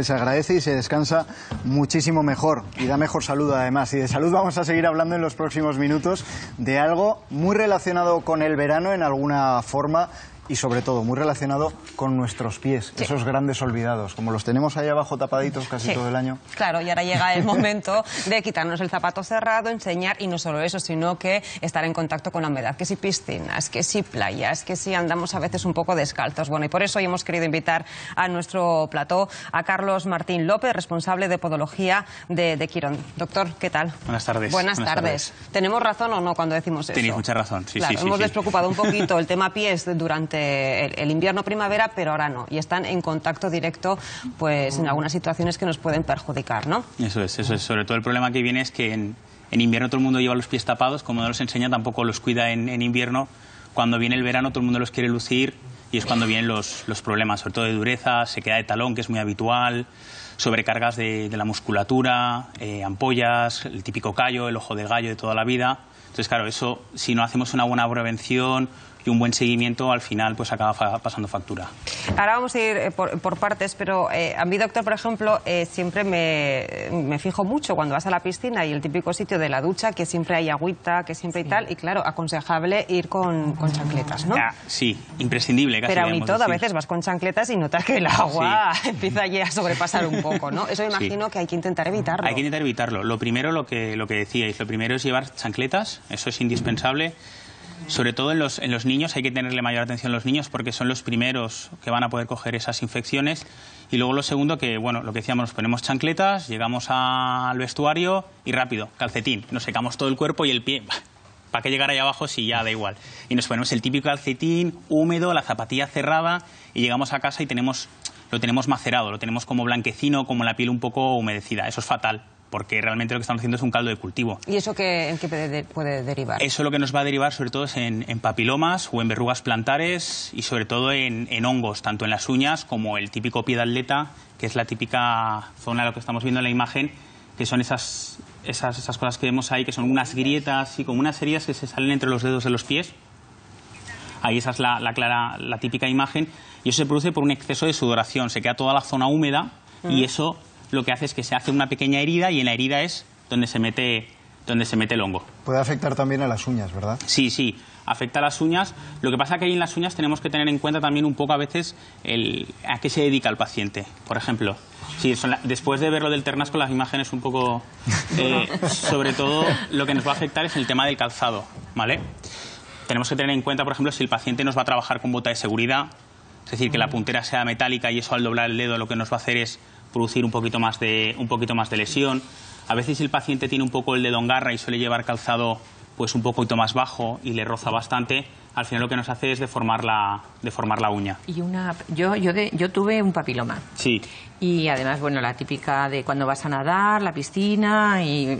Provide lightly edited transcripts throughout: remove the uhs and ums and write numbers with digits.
Se agradece y se descansa muchísimo mejor y da mejor salud además. Y de salud vamos a seguir hablando en los próximos minutos de algo muy relacionado con el verano en alguna forma y sobre todo muy relacionado con nuestros pies, esos grandes olvidados, como los tenemos ahí abajo tapaditos casi todo el año. Claro, y ahora llega el momento de quitarnos el zapato cerrado, enseñar, y no solo eso, sino que estar en contacto con la humedad, que si piscinas, que si playas, que si andamos a veces un poco descalzos. Bueno, y por eso hoy hemos querido invitar a nuestro plató a Carlos Martín López, responsable de podología de Quirón. Doctor, ¿qué tal? Buenas tardes. Buenas tardes. ¿Tenemos razón o no cuando decimos eso? Tenéis mucha razón, sí, claro, sí. Hemos despreocupado un poquito el tema pies durante el invierno-primavera, pero ahora no. Y están en contacto directo, pues, en algunas situaciones que nos pueden perjudicar, ¿no? Eso es. Sobre todo el problema que viene es que en invierno todo el mundo lleva los pies tapados, como no los enseña, tampoco los cuida en invierno. Cuando viene el verano todo el mundo los quiere lucir y es cuando vienen los problemas, sobre todo de dureza, sequedad de talón, que es muy habitual, sobrecargas de la musculatura, ampollas, el típico callo, el ojo de gallo de toda la vida. Entonces, claro, eso, si no hacemos una buena prevención y un buen seguimiento, al final pues acaba pasando factura. Ahora vamos a ir por partes, pero a mí, doctor, por ejemplo, siempre me fijo mucho cuando vas a la piscina y el típico sitio de la ducha, que siempre hay agüita, que siempre hay tal, y claro, aconsejable ir con chancletas, ¿no? Sí, imprescindible. Casi pero aún y todo, a veces vas con chancletas y notas que el agua empieza ya a sobrepasar un poco, ¿no? Eso imagino que hay que intentar evitarlo. Hay que intentar evitarlo. Lo primero, lo que decíais, lo primero es llevar chancletas, eso es indispensable. Sobre todo en los niños hay que tenerle mayor atención a los niños porque son los primeros que van a poder coger esas infecciones. Y luego lo segundo, que bueno, lo que decíamos, nos ponemos chancletas, llegamos al vestuario y rápido, calcetín, nos secamos todo el cuerpo y el pie, ¿para qué llegar ahí abajo si ya da igual? Y nos ponemos el típico calcetín húmedo, la zapatilla cerrada y llegamos a casa y lo tenemos macerado, lo tenemos como blanquecino, como la piel un poco humedecida. Eso es fatal, porque realmente lo que estamos haciendo es un caldo de cultivo. ¿Y eso en qué puede derivar? Eso lo que nos va a derivar sobre todo es en papilomas o en verrugas plantares y sobre todo en hongos, tanto en las uñas como el típico pie de atleta, que es la típica zona de lo que estamos viendo en la imagen, que son esas cosas que vemos ahí, que son unas grietas y como unas heridas que se salen entre los dedos de los pies. Ahí esa es la típica imagen, y eso se produce por un exceso de sudoración, se queda toda la zona húmeda y eso lo que hace es que se hace una pequeña herida y en la herida es donde se mete el hongo. Puede afectar también a las uñas, ¿verdad? Sí, afecta a las uñas. Lo que pasa es que ahí en las uñas tenemos que tener en cuenta también un poco a veces a qué se dedica el paciente. Por ejemplo, después de ver lo del ternasco, las imágenes un poco... sobre todo lo que nos va a afectar es el tema del calzado, ¿vale? Tenemos que tener en cuenta, por ejemplo, si el paciente nos va a trabajar con bota de seguridad, es decir, que la puntera sea metálica y eso al doblar el dedo lo que nos va a hacer es producir un poquito más de lesión. A veces si el paciente tiene un poco el dedo en garra y suele llevar calzado pues un poquito más bajo y le roza bastante, al final lo que nos hace es deformar la uña. Y yo tuve un papiloma. Sí. Y además, bueno, la típica de cuando vas a nadar, la piscina y...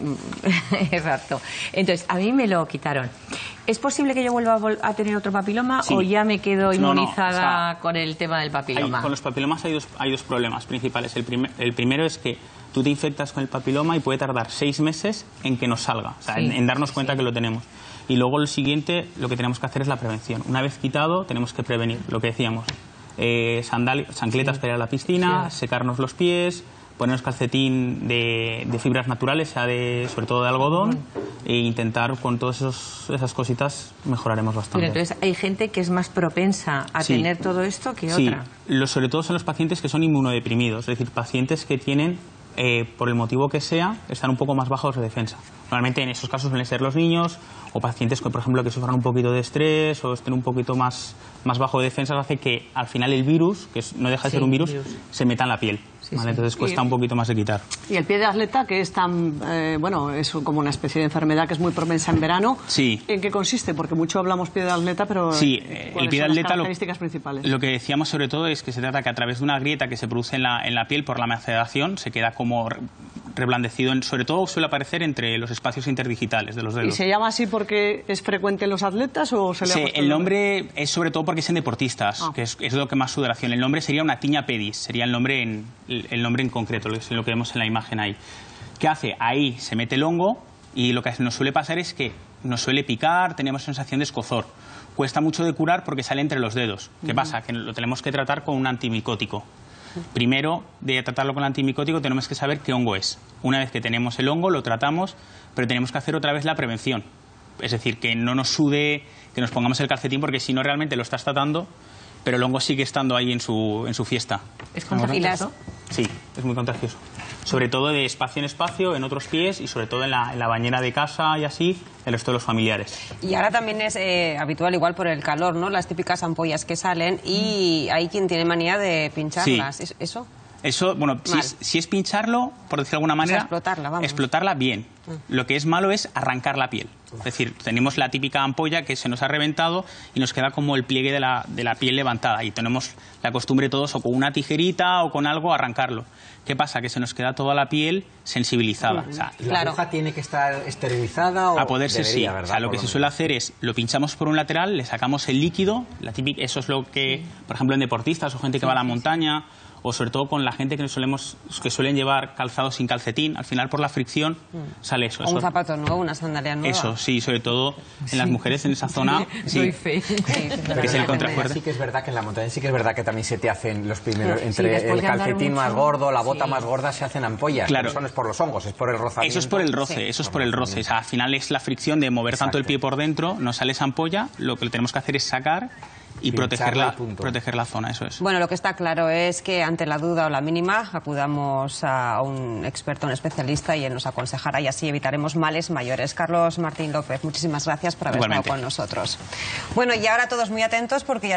Exacto. Entonces, a mí me lo quitaron. ¿Es posible que yo vuelva a tener otro papiloma o ya me quedo inmunizada con el tema del papiloma? Con los papilomas hay dos problemas principales. El primero es que tú te infectas con el papiloma y puede tardar 6 meses en que nos salga, o sea, en darnos cuenta que lo tenemos. Y luego lo siguiente, lo que tenemos que hacer es la prevención. Una vez quitado, tenemos que prevenir, lo que decíamos. Chancletas para ir a la piscina, secarnos los pies, ponernos calcetín de fibras naturales, sobre todo de algodón, e intentar con todas esas cositas mejoraremos bastante. Pero entonces hay gente que es más propensa a tener todo esto que otra. Sobre todo son los pacientes que son inmunodeprimidos, es decir, pacientes que tienen, por el motivo que sea, están un poco más bajos de defensa. Normalmente en esos casos suelen ser los niños o pacientes que, por ejemplo, que sufran un poquito de estrés o estén un poquito más bajo de defensa, hace que al final el virus, que no deja de ser un virus, se meta en la piel. ¿Vale? Entonces cuesta un poquito más de quitar. Y el pie de atleta, que es tan, es como una especie de enfermedad que es muy propensa en verano. Sí. ¿En qué consiste? Porque mucho hablamos pie de atleta, pero el pie de atleta, las características principales. Lo que decíamos sobre todo es que se trata que a través de una grieta que se produce en la piel por la maceración se queda como reblandecido, sobre todo suele aparecer entre los espacios interdigitales de los dedos. ¿Y se llama así porque es frecuente en los atletas o se le ha puesto el nombre es sobre todo porque es en deportistas, que es lo que más sudoración. El nombre sería una tiña pedis, sería el nombre en concreto, lo que vemos en la imagen ahí. ¿Qué hace? Ahí se mete el hongo y lo que nos suele pasar es que nos suele picar, tenemos sensación de escozor. Cuesta mucho de curar porque sale entre los dedos. ¿Qué pasa? Que lo tenemos que tratar con un antimicótico. primero de tratarlo con el antimicótico tenemos que saber qué hongo es. Una vez que tenemos el hongo lo tratamos, pero tenemos que hacer otra vez la prevención. Es decir, que no nos sude, que nos pongamos el calcetín, porque si no realmente lo estás tratando, pero el hongo sigue estando ahí en su fiesta. ¿Es contagioso? Sí, es muy contagioso. Sobre todo de espacio en espacio, en otros pies y sobre todo en la bañera de casa y así, el resto de los familiares. Y ahora también es habitual, igual por el calor, ¿no? Las típicas ampollas que salen y hay quien tiene manía de pincharlas. Sí. ¿Eso? Eso, bueno, si es pincharlo, por decirlo de alguna manera, explotarla, vamos. Explotarla bien. Lo que es malo es arrancar la piel. Es decir, tenemos la típica ampolla que se nos ha reventado y nos queda como el pliegue de la piel levantada. Y tenemos la costumbre todos o con una tijerita o con algo arrancarlo. ¿Qué pasa? Que se nos queda toda la piel sensibilizada. O sea, ¿La aguja tiene que estar esterilizada o a poder ser, sí. ¿verdad? O sea, lo que se suele hacer es, lo pinchamos por un lateral, le sacamos el líquido, eso es lo que, por ejemplo, en deportistas o gente que va a la montaña, o sobre todo con la gente que suelen llevar calzados sin calcetín, al final por la fricción sale eso. O un zapato nuevo, una sandalia nueva. Eso, sí, sobre todo en las mujeres en esa zona. Sí, Doy fe. que es el contrafuerte. Sí que es verdad que en la montaña sí que es verdad que también se te hacen los primeros, entre después el de andar calcetín mucho, más gordo, la bota más gorda, se hacen ampollas. Claro. Eso no es por los hongos, es por el rozamiento. Eso es por el roce, eso es por el roce. O sea, al final es la fricción de mover tanto el pie por dentro, nos sale esa ampolla, lo que tenemos que hacer es sacar y proteger la zona, eso es. Bueno, lo que está claro es que ante la duda o la mínima acudamos a un experto, un especialista, y él nos aconsejará y así evitaremos males mayores. Carlos Martín López, muchísimas gracias por haber estado con nosotros. Bueno, y ahora todos muy atentos porque ya